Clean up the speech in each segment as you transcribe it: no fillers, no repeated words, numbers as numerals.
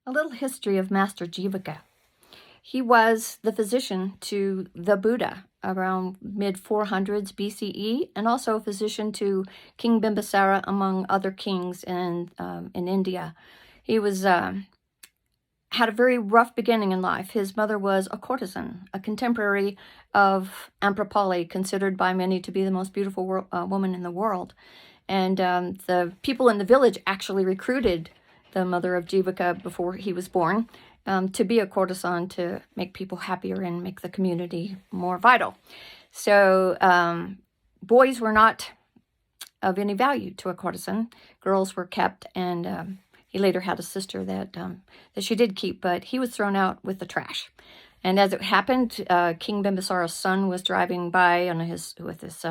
A little history of Master Jivaka. He was the physician to the Buddha around mid-400s BCE, and also a physician to King Bimbasara, among other kings in India. He was had a very rough beginning in life. His mother was a courtesan, a contemporary of Amrapali, considered by many to be the most beautiful woman in the world. And the people in the village actually recruited the mother of Jivaka before he was born to be a courtesan, to make people happier and make the community more vital. So boys were not of any value to a courtesan. Girls were kept, and he later had a sister that she did keep, but he was thrown out with the trash. And as it happened, King Bimbasara's son was driving by on with his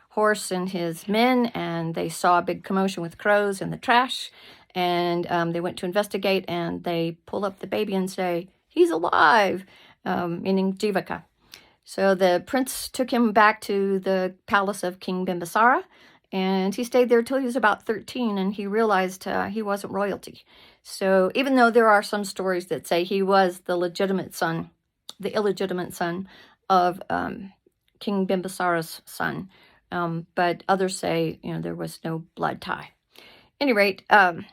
horse and his men, and they saw a big commotion with crows in the trash. And they went to investigate, and they pull up the baby and say, "He's alive," meaning Jivaka. So the prince took him back to the palace of King Bimbasara, and he stayed there till he was about 13, and he realized he wasn't royalty. So even though there are some stories that say he was the illegitimate son of King Bimbasara's son, but others say, there was no blood tie. Any rate,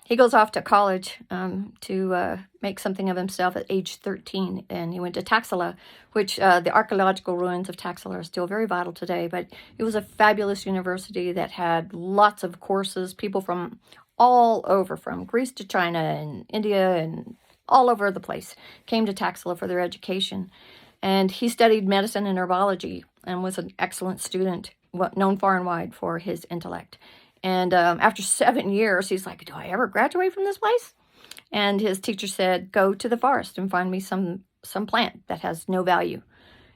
he goes off to college to make something of himself at age 13, and he went to Taxila, which the archaeological ruins of Taxila are still very vital today, but it was a fabulous university that had lots of courses. People from all over, from Greece to China and India and all over the place, came to Taxila for their education. And he studied medicine and herbology and was an excellent student, known far and wide for his intellect. And after 7 years, he's like, "Do I ever graduate from this place?" And his teacher said, "Go to the forest and find me some plant that has no value."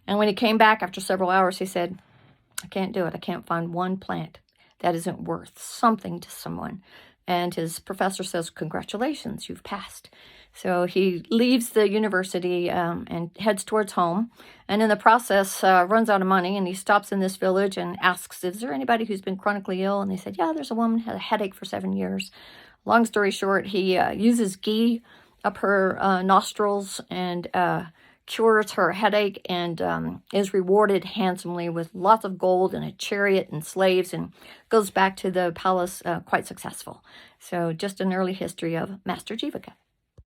And when he came back after several hours, he said, "I can't do it. I can't find one plant that isn't worth something to someone." And his professor says, "Congratulations, you've passed." So he leaves the university and heads towards home. And in the process, runs out of money. And he stops in this village and asks, "Is there anybody who's been chronically ill?" And they said, "Yeah, there's a woman who had a headache for 7 years." Long story short, he uses ghee up her nostrils and cures her headache, and is rewarded handsomely with lots of gold and a chariot and slaves, and goes back to the palace quite successful. So just an early history of Master Jivaka.